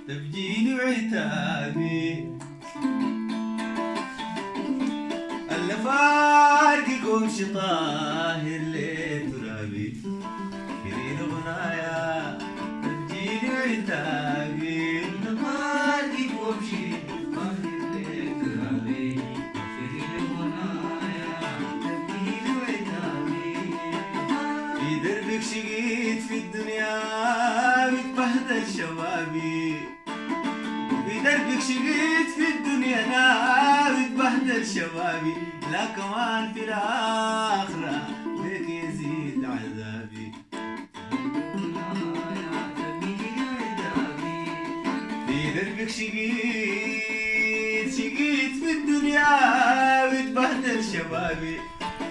تبجيلي وعتابي اللي فارقكم شطاهر ليه ترابي كريل غنايا تبجيلي وعتابي اللي فارقكم شطاهر ليه ترابي كريل غنايا تبجيلي وعتابي في دربك شقيت في الدنيا بتبهدل شبابي في دربك شقيت في الدنيا انا بتبهدل شبابي لا كمان في الاخره ليك يزيد عذابي في دربك شقيت في الدنيا بتبهدل شبابي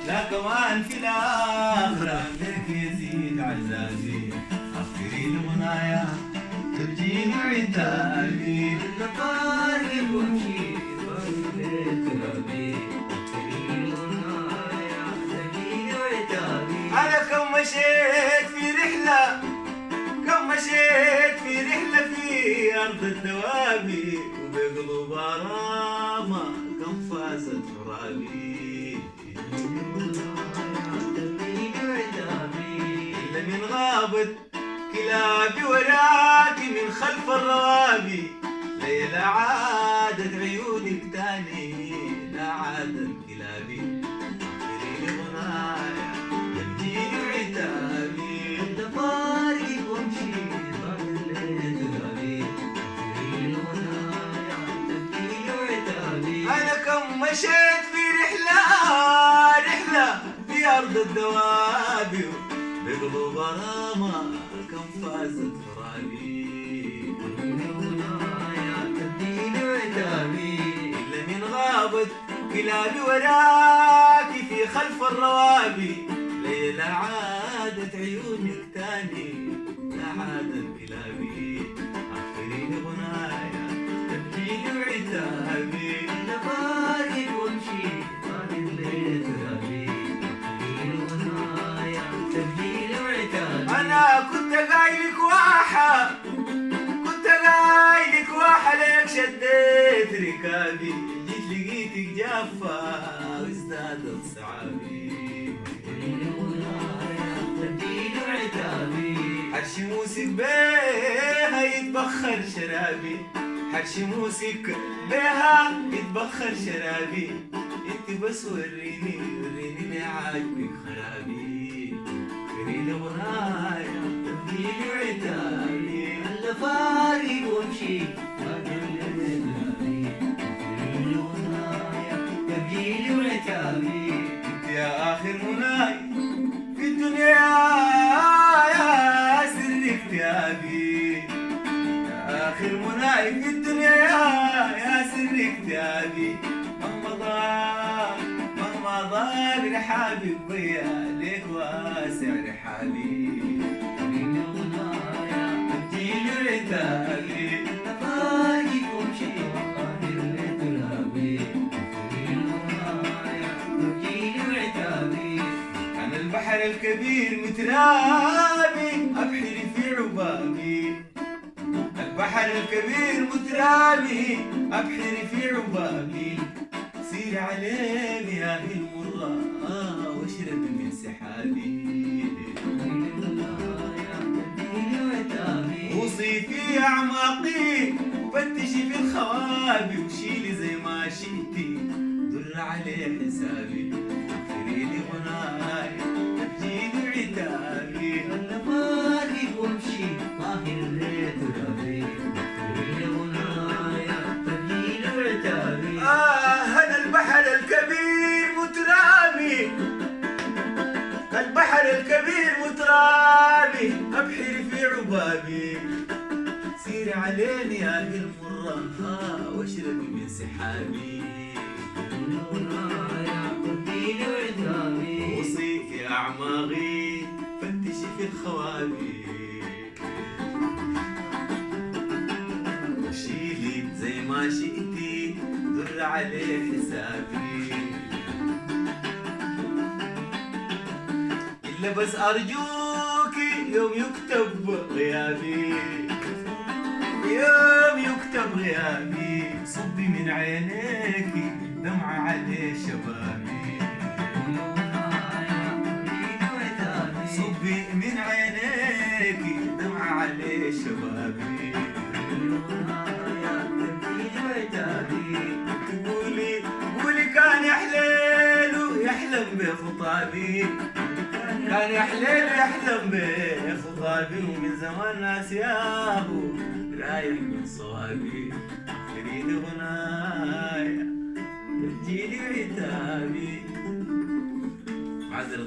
لا كمان في الاخره ليك يزيد عذابي اخري المنايا تبجيني عتابي اللي طارق ومشي أنا كم مشيت في رحلة في أرض الدوابي وبقلوب غرامة كم فازت غرابي إلا من غابت كلابي وراكي من خلف الروابي ليلة عادت عيونك تاني لا عادت كلابي اغفري لي غنايا تبجيلي وعتابي انت فارق وامشي ضل ليل غابي اغفري لي غنايا تبجيلي وعتابي انا كم مشيت في رحلة في ارض الدوابي بقلوب غرامة كم فازت غرابي تبديلي وعتابي إلا من غابت كلابي وراكي في خلف الروابي ليلة عادت عيونك تاني لا عادت كلابي أغفري لي غنايا تبديلي وعتابي إلا فارق وامشي فارق ليه ترابي أنا كنت قايلك واحة ليك شديت ركابي جيت لقيتك جافة وازدادت صعابي حرشي موسك بيها يتبخر شرابي حرشي موسك بيها يتبخر شرابي انت بس وريني عاجبك خرابي كريل غنايا تبديلي وعتابي اللي فارق وامشي كريل غنايا تبديلي وعتابي انت يا اخر مناي في الدنيا يا سر اكتئابي يا اخر مناي في الدنيا يا سر اكتئابي مهما ضاق رحابي بيا ليك واسع رحابي كريل غنايا تبجيلي وعتابي فارق وامشي ضل ترابي كريل غنايا تبجيلي وعتابي أنا البحر الكبير مترابي أبحر في عبابي البحر الكبير مترابي أبحر في عبابي سير عليني يا المرة واشرب من سحابي وصي في أعماقي فتشي في الخوابي وشيلي زي ما شئتي در عليه حسابي اغفري لي غنايا تبجيلي وعتابي أنا فارق وامشي طاهر ليه ترابي اغفري لي غنايا تبجيلي وعتابي أنا البحر الكبير مترامي البحر الكبير مترامي أبحر في عبابي سيري عليني يا المرة واشرب من سحابي وصي في أعماقي فتشي في الخوابي وشيلي زي ما شئتي در عليه حسابي إلا بس أرجوكي يوم يكتب غيابي يوم بغيابي صبي من عينيك دمعة عليه شبابي صبي من عينيك دمعة عليه شبابي قولي كان يا حليل يحلم بخطابي كان يا حليل يحلم بخطابي ومن زمان ناسياه رايح من صوابي يريد غنايا تجيلي عتابي معذرة